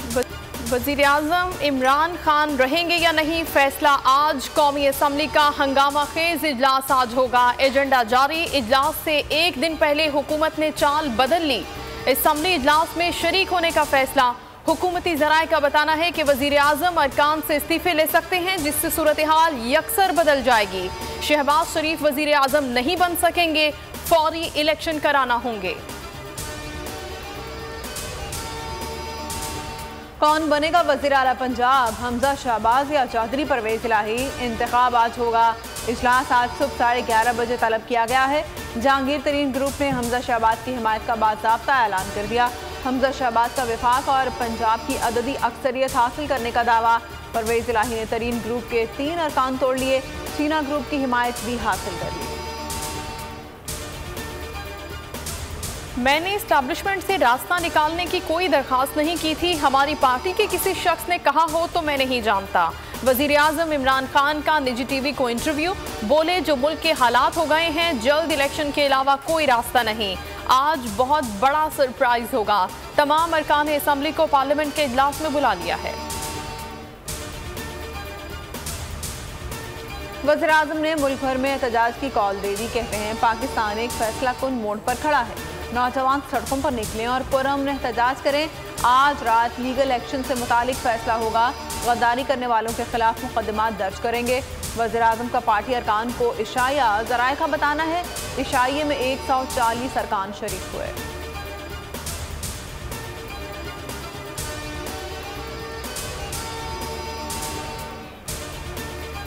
वज़ीर आज़म इमरान खान रहेंगे या नहीं, फैसला आज। कौमी असम्बली का हंगामा खेज इजलास आज होगा, एजेंडा जारी। इजलास से एक दिन पहले हुकूमत ने चाल बदल ली, असम्बली इजलास में शरीक होने का फैसला। हुकूमती ज़राए का बताना है कि वज़ीर आज़म अरकान से इस्तीफे ले सकते हैं, जिससे सूरत हाल यकसर बदल जाएगी। शहबाज शरीफ वज़ीर आज़म नहीं बन सकेंगे, फौरी इलेक्शन कराना होंगे। कौन बनेगा वज़ीर आला पंजाब, हमजा शहबाज या चौधरी परवेज इलाही? इंतखाब आज होगा। इजलास आज सुबह 11:30 बजे तलब किया गया है। जहांगीर तरीन ग्रुप ने हमजा शहबाज की हिमायत का बाज़ाब्ता ऐलान कर दिया। हमजा शहबाज का वफाक और पंजाब की अददी अक्सरियत हासिल करने का दावा। परवेज इलाही ने तरीन ग्रुप के 3 अरकान तोड़ लिए, चीना ग्रुप की हिमायत भी हासिल कर ली। मैंने इस्टेब्लिशमेंट से रास्ता निकालने की कोई दरख्वास्त नहीं की थी। हमारी पार्टी के किसी शख्स ने कहा हो तो मैं नहीं जानता। वज़ीर आज़म इमरान खान का निजी टीवी को इंटरव्यू, बोले जो मुल्क के हालात हो गए हैं, जल्द इलेक्शन के अलावा कोई रास्ता नहीं। आज बहुत बड़ा सरप्राइज होगा। तमाम अरकान असम्बली को पार्लियामेंट के इजलास में बुला लिया है। वज़ीर आज़म ने मुल्क भर में एहतजाज की कॉल दे दी। कहते हैं पाकिस्तान एक फैसला कुन मोड़ पर खड़ा है, नौजवान सड़कों पर निकलें और पुरअमन एहतजाज करें। आज रात लीगल एक्शन से मुतालिक फैसला होगा। गद्दारी करने वालों के खिलाफ मुकदमा दर्ज करेंगे। वज़ीर आज़म का पार्टी अरकान को इशाया, ज़राए का बताना है इशाइये में 140 अरकान शरीक हुए।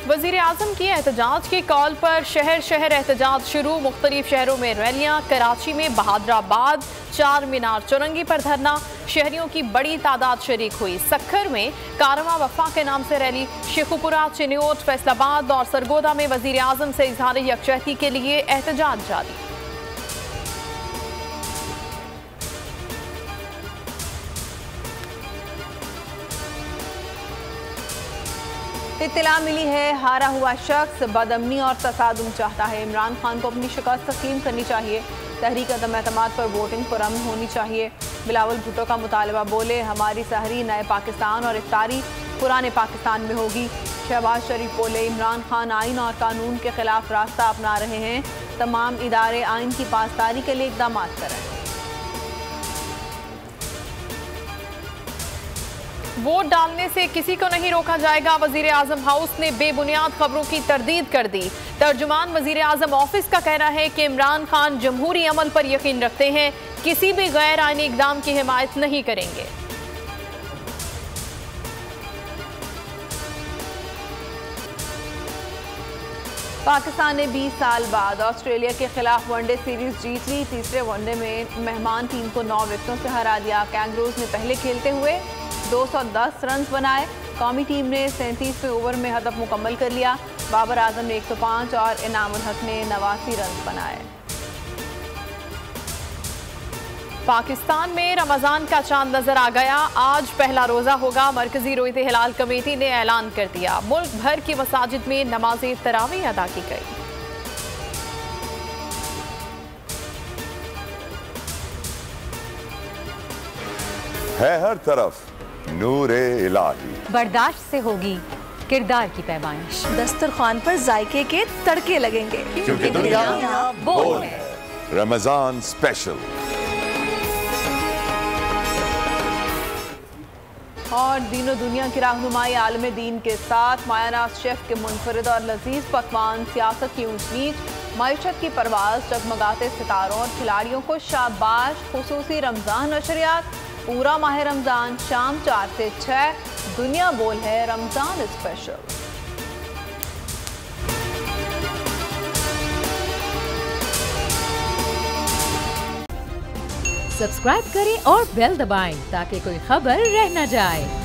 वज़ीर आज़म की एहतजाज की कॉल पर शहर शहर एहतजाज शुरू। मुख्तलिफ शहरों में रैलियाँ, कराची में बहादराबाद, चार मीनार चौरंगी पर धरना, शहरियों की बड़ी तादाद शरीक हुई। सक्खर में कारवां वफा के नाम से रैली, शेखुपुरा, चिन्योट, फैसलाबाद और सरगोदा में वज़ीर आज़म से इजहार यकजहती के लिए एहतजाज जारी। इत्तला मिली है हारा हुआ शख्स बदअमनी और तसादुम चाहता है। इमरान खान को अपनी शिकस्त तस्लीम करनी चाहिए। तहरीक अदम एतमाद पर वोटिंग पुरअमन होनी चाहिए। बिलावल भुट्टो का मुतालबा, बोले हमारी सहरी नए पाकिस्तान और इफ्तारी पुराने पाकिस्तान में होगी। शहबाज शरीफ बोले इमरान खान आइन और कानून के खिलाफ रास्ता अपना रहे हैं। तमाम इदारे आइन की पासदारी के लिए इक़दाम करें। वोट डालने से किसी को नहीं रोका जाएगा। वज़ीर आज़म हाउस ने बेबुनियाद खबरों की तरदीद कर दी। तर्जुमान वज़ीर आज़म ऑफिस का कहना है कि इमरान खान जमहूरी अमल पर यकीन रखते हैं, किसी भी गैर आईनी इक़दाम की हिमायत नहीं करेंगे। पाकिस्तान ने 20 साल बाद ऑस्ट्रेलिया के खिलाफ वनडे सीरीज जीत ली। तीसरे वनडे में मेहमान टीम को 9 विकेटों से हरा दिया। कैंगरूज ने पहले खेलते हुए 210 रन बनाए। कौमी टीम ने 37वें ओवर में हदफ मुकम्मल कर लिया। बाबर आजम ने 105 और इनामुल हक ने 89 रन बनाए। पाकिस्तान में रमज़ान का चांद नजर आ गया। आज पहला रोज़ा होगा। मरकजी रोयत हिलाल कमेटी ने ऐलान कर दिया। मुल्क भर की मसाजिद में नमाज़े तरावी अदा की गई। है हर तरफ नूरे इलाही, बर्दाश्त से होगी किरदार की पैमाइश। दस्तरखान पर जायके के तड़के लगेंगे, क्योंकि दुनिया बोल है। रमजान स्पेशल। और दीनो दुनिया की रहनुमाई आलम दीन के साथ मायानाज शेफ के मुनफरिद और लजीज पकवान, सियासत की ऊंच नीच, मईशत की परवाज, जगमगाते सितारों और खिलाड़ियों को शाबाश। खुसूसी रमजान नशरियात, पूरा माह रमजान शाम 4 से 6। दुनिया बोल है रमजान स्पेशल। सब्सक्राइब करें और बेल दबाएं ताकि कोई खबर रह न जाए।